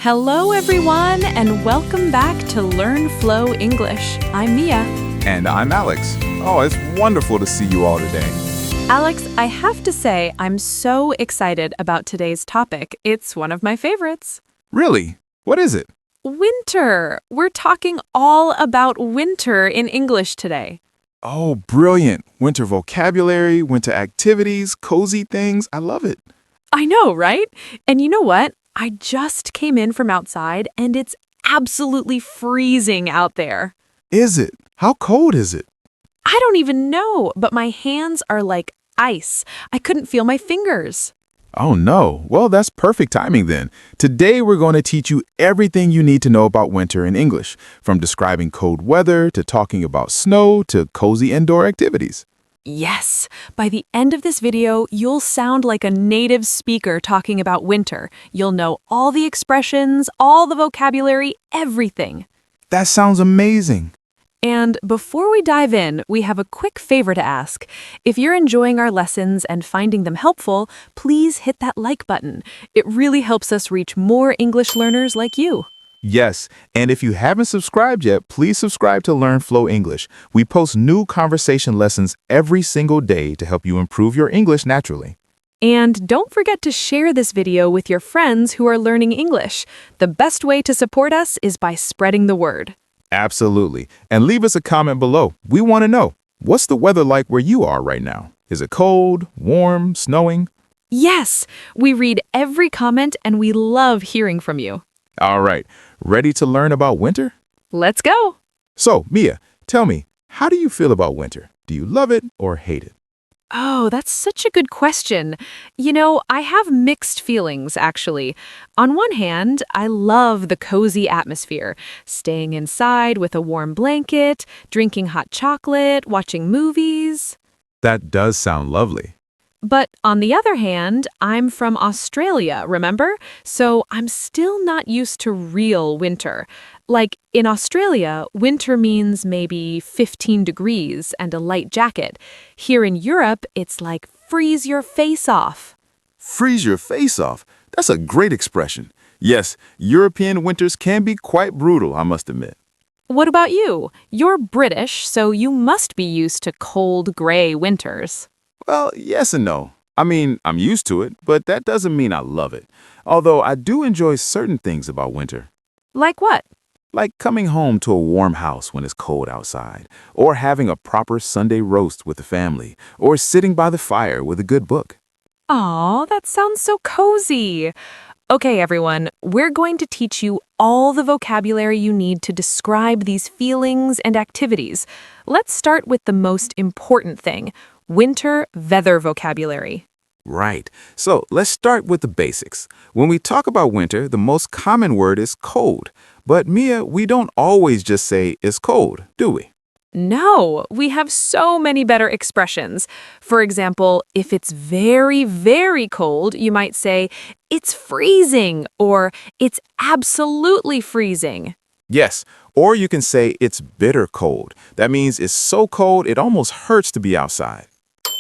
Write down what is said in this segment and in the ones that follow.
Hello, everyone, and welcome back to Learn Flow English. I'm Mia. And I'm Alex. Oh, it's wonderful to see you all today. Alex, I have to say, I'm so excited about today's topic. It's one of my favorites. Really? What is it? Winter. We're talking all about winter in English today. Oh, brilliant. Winter vocabulary, winter activities, cozy things. I love it. I know, right? And you know what? I just came in from outside, and it's absolutely freezing out there. Is it? How cold is it? I don't even know, but my hands are like ice. I couldn't feel my fingers. Oh, no. Well, that's perfect timing then. Today, we're going to teach you everything you need to know about winter in English, from describing cold weather to talking about snow to cozy indoor activities. Yes, by the end of this video, you'll sound like a native speaker talking about winter. You'll know all the expressions, all the vocabulary, everything. That sounds amazing. And before we dive in, we have a quick favor to ask. If you're enjoying our lessons and finding them helpful, please hit that like button. It really helps us reach more English learners like you. Yes, and if you haven't subscribed yet, please subscribe to Learn Flow English. We post new conversation lessons every single day to help you improve your English naturally. And don't forget to share this video with your friends who are learning English. The best way to support us is by spreading the word. Absolutely. And leave us a comment below. We want to know, what's the weather like where you are right now? Is it cold, warm, snowing? Yes, we read every comment and we love hearing from you. All right, ready to learn about winter? Let's go. So, Mia, tell me, how do you feel about winter? Do you love it or hate it? Oh, that's such a good question. You know, I have mixed feelings, actually. On one hand, I love the cozy atmosphere, staying inside with a warm blanket, drinking hot chocolate, watching movies. That does sound lovely. But on the other hand, I'm from Australia, remember? So I'm still not used to real winter. Like in Australia, winter means maybe 15 degrees and a light jacket. Here in Europe, it's like freeze your face off. Freeze your face off. That's a great expression. Yes, European winters can be quite brutal, I must admit. What about you? You're British, so you must be used to cold, gray winters. Well, yes and no. I mean, I'm used to it, but that doesn't mean I love it. Although I do enjoy certain things about winter. Like what? Like coming home to a warm house when it's cold outside, or having a proper Sunday roast with the family, or sitting by the fire with a good book. Aw, that sounds so cozy. Okay, everyone, we're going to teach you all the vocabulary you need to describe these feelings and activities. Let's start with the most important thing, winter weather vocabulary. Right. So let's start with the basics. When we talk about winter, the most common word is cold. But Mia, we don't always just say it's cold, do we? No, we have so many better expressions. For example, if it's very, very cold, you might say, it's freezing, or it's absolutely freezing. Yes, or you can say it's bitter cold. That means it's so cold it almost hurts to be outside.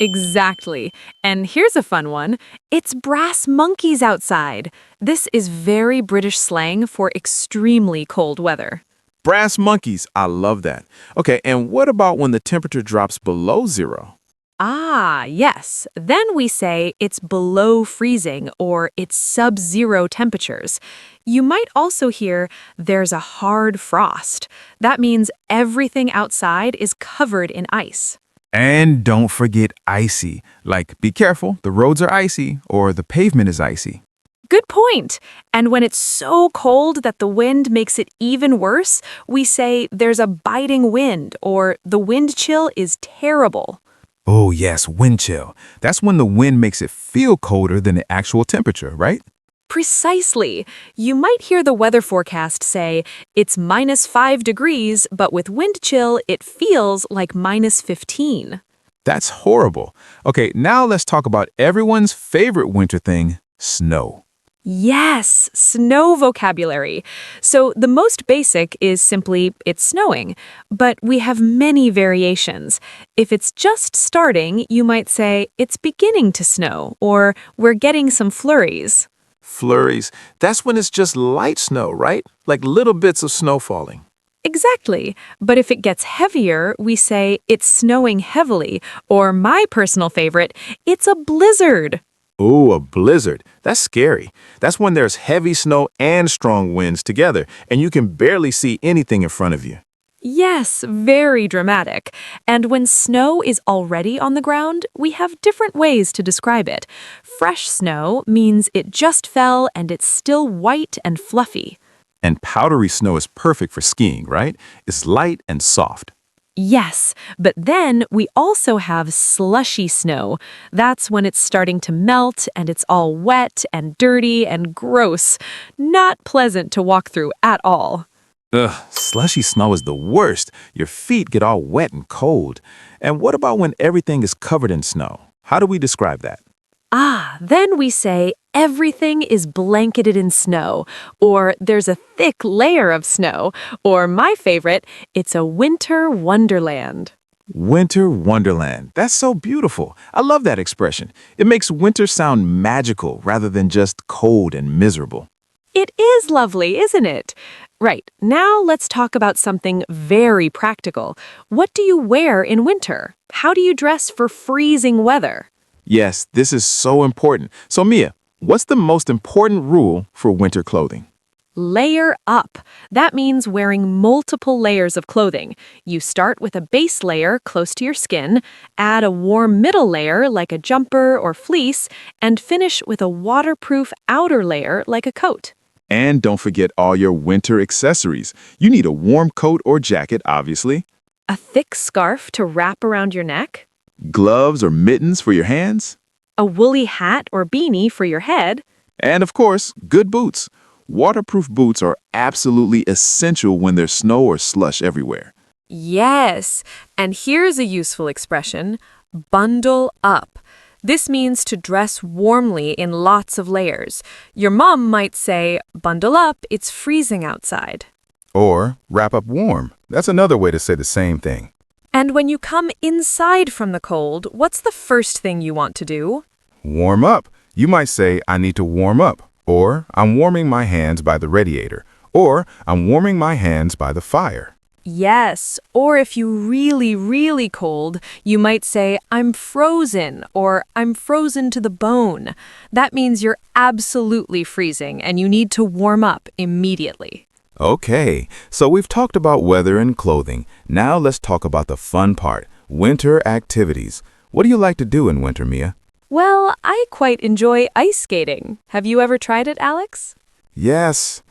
Exactly. And here's a fun one. It's brass monkeys outside. This is very British slang for extremely cold weather. Brass monkeys, I love that. Okay, and what about when the temperature drops below zero? Ah, yes. Then we say it's below freezing or it's sub-zero temperatures. You might also hear there's a hard frost. That means everything outside is covered in ice. And don't forget icy. Like, be careful, the roads are icy or the pavement is icy. Good point. And when it's so cold that the wind makes it even worse, we say there's a biting wind or the wind chill is terrible. Oh yes, wind chill. That's when the wind makes it feel colder than the actual temperature, right? Precisely. You might hear the weather forecast say it's -5 degrees, but with wind chill, it feels like -15. That's horrible. Okay, now let's talk about everyone's favorite winter thing, snow. Yes, snow vocabulary. So the most basic is simply it's snowing, but we have many variations. If it's just starting, you might say it's beginning to snow or we're getting some flurries. Flurries. That's when it's just light snow, right? Like little bits of snow falling. Exactly. But if it gets heavier, we say it's snowing heavily, or my personal favorite, it's a blizzard. Ooh, a blizzard. That's scary. That's when there's heavy snow and strong winds together, and you can barely see anything in front of you. Yes, very dramatic. And when snow is already on the ground, we have different ways to describe it. Fresh snow means it just fell and it's still white and fluffy. And powdery snow is perfect for skiing, right? It's light and soft. Yes, but then we also have slushy snow. That's when it's starting to melt and it's all wet and dirty and gross. Not pleasant to walk through at all. Ugh, slushy snow is the worst. Your feet get all wet and cold. And what about when everything is covered in snow? How do we describe that? Then we say everything is blanketed in snow, or there's a thick layer of snow, or my favorite, it's a winter wonderland. Winter wonderland. That's so beautiful. I love that expression. It makes winter sound magical rather than just cold and miserable. It is lovely, isn't it? Right, now let's talk about something very practical. What do you wear in winter? How do you dress for freezing weather? Yes, this is so important. So Mia, what's the most important rule for winter clothing? Layer up. That means wearing multiple layers of clothing. You start with a base layer close to your skin, add a warm middle layer like a jumper or fleece, and finish with a waterproof outer layer like a coat. And don't forget all your winter accessories. You need a warm coat or jacket, obviously, A thick scarf to wrap around your neck, gloves or mittens for your hands, a woolly hat or beanie for your head. and of course, good boots. Waterproof boots are absolutely essential when there's snow or slush everywhere. Yes, and here's a useful expression, bundle up. This means to dress warmly in lots of layers. Your mom might say, bundle up, it's freezing outside. Or wrap up warm. That's another way to say the same thing. And when you come inside from the cold, what's the first thing you want to do? Warm up. You might say, I need to warm up. Or, I'm warming my hands by the radiator. Or, I'm warming my hands by the fire. Yes, or if you're really, really cold, you might say, I'm frozen, or I'm frozen to the bone. That means you're absolutely freezing and you need to warm up immediately. Okay, so we've talked about weather and clothing. Now let's talk about the fun part, winter activities. What do you like to do in winter, Mia? Well, I quite enjoy ice skating. Have you ever tried it, Alex? Yes,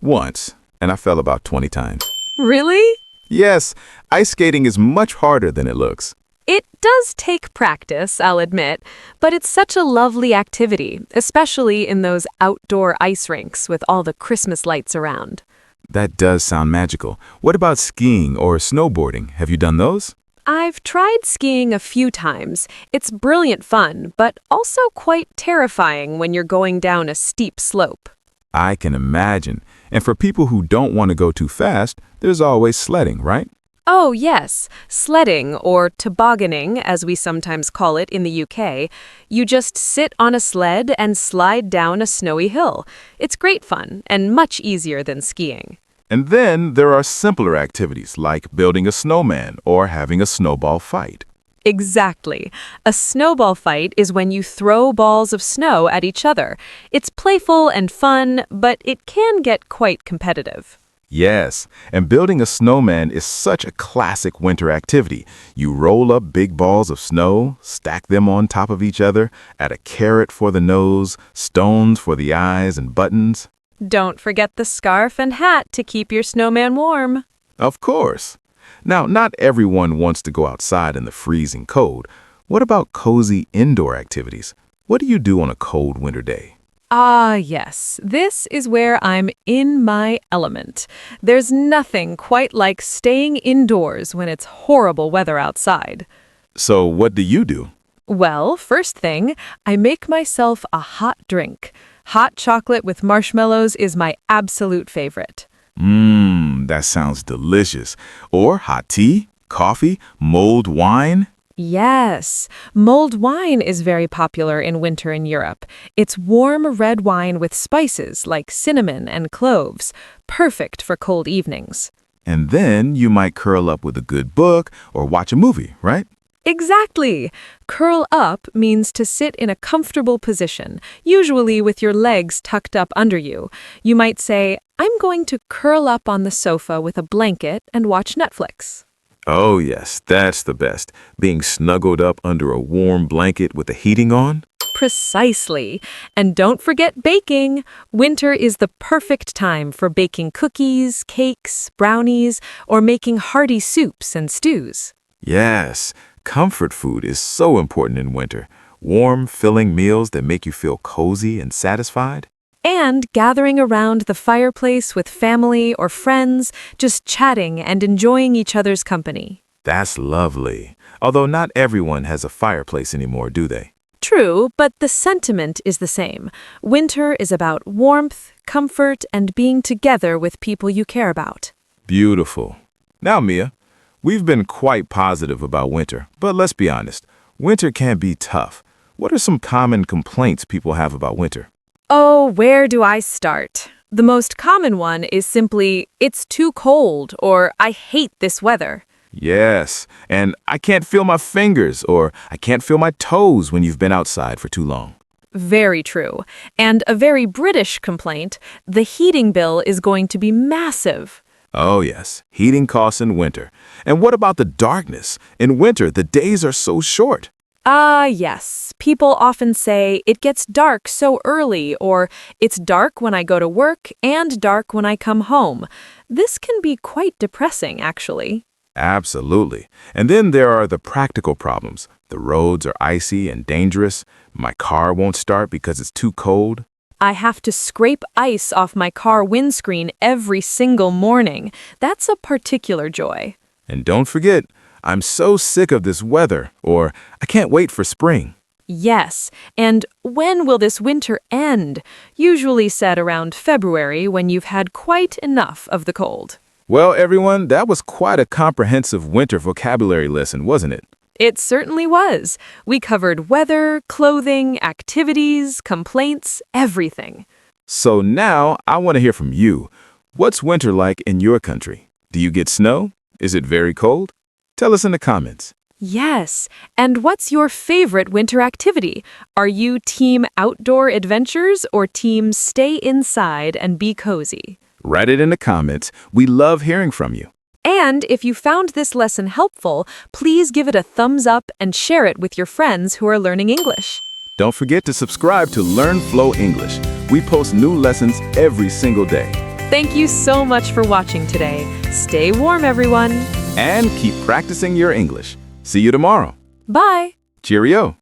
once, and I fell about 20 times. Really? Yes, ice skating is much harder than it looks. It does take practice, I'll admit, but it's such a lovely activity, especially in those outdoor ice rinks with all the Christmas lights around. That does sound magical. What about skiing or snowboarding? Have you done those? I've tried skiing a few times. It's brilliant fun, but also quite terrifying when you're going down a steep slope. I can imagine. And for people who don't want to go too fast, there's always sledding, right? Oh, yes, sledding, or tobogganing, as we sometimes call it in the UK. You just sit on a sled and slide down a snowy hill. It's great fun and much easier than skiing. And then there are simpler activities like building a snowman or having a snowball fight. Exactly. A snowball fight is when you throw balls of snow at each other. It's playful and fun, but it can get quite competitive. Yes, and building a snowman is such a classic winter activity. You roll up big balls of snow, stack them on top of each other, add a carrot for the nose, stones for the eyes and buttons. Don't forget the scarf and hat to keep your snowman warm. Of course. Now, not everyone wants to go outside in the freezing cold. What about cozy indoor activities? What do you do on a cold winter day? Yes. This is where I'm in my element. There's nothing quite like staying indoors when it's horrible weather outside. So what do you do? Well, first thing, I make myself a hot drink. Hot chocolate with marshmallows is my absolute favorite. That sounds delicious. Or hot tea, coffee, mulled wine. Yes, mulled wine is very popular in winter in Europe. It's warm red wine with spices like cinnamon and cloves, perfect for cold evenings. And then you might curl up with a good book or watch a movie, right? Exactly! Curl up means to sit in a comfortable position, usually with your legs tucked up under you. You might say, I'm going to curl up on the sofa with a blanket and watch Netflix. Oh, yes, that's the best. Being snuggled up under a warm blanket with the heating on. Precisely. And don't forget baking. Winter is the perfect time for baking cookies, cakes, brownies, or making hearty soups and stews. Yes, comfort food is so important in winter. Warm, filling meals that make you feel cozy and satisfied. And gathering around the fireplace with family or friends, just chatting and enjoying each other's company. That's lovely. Although not everyone has a fireplace anymore, do they? True, but the sentiment is the same. Winter is about warmth, comfort, and being together with people you care about. Beautiful. Now, Mia, we've been quite positive about winter, but let's be honest. Winter can be tough. What are some common complaints people have about winter? Oh, where do I start? The most common one is simply, it's too cold, or I hate this weather. Yes, and I can't feel my fingers or I can't feel my toes when you've been outside for too long. Very true. And a very British complaint, the heating bill is going to be massive. Oh, yes, heating costs in winter. And what about the darkness? In winter, the days are so short. Yes. People often say it gets dark so early, or it's dark when I go to work and dark when I come home. This can be quite depressing, actually. Absolutely. And then there are the practical problems. The roads are icy and dangerous. My car won't start because it's too cold. I have to scrape ice off my car windscreen every single morning. That's a particular joy. And don't forget, I'm so sick of this weather, or I can't wait for spring. Yes, and when will this winter end? Usually said around February when you've had quite enough of the cold. Well, everyone, that was quite a comprehensive winter vocabulary lesson, wasn't it? It certainly was. We covered weather, clothing, activities, complaints, everything. So now I want to hear from you. What's winter like in your country? Do you get snow? Is it very cold? Tell us in the comments. Yes, and what's your favorite winter activity? Are you team outdoor adventures or team stay inside and be cozy? Write it in the comments. We love hearing from you. And if you found this lesson helpful, please give it a thumbs up and share it with your friends who are learning English. Don't forget to subscribe to Learn Flow English. We post new lessons every single day. Thank you so much for watching today. Stay warm, everyone. And keep practicing your English. See you tomorrow. Bye. Cheerio.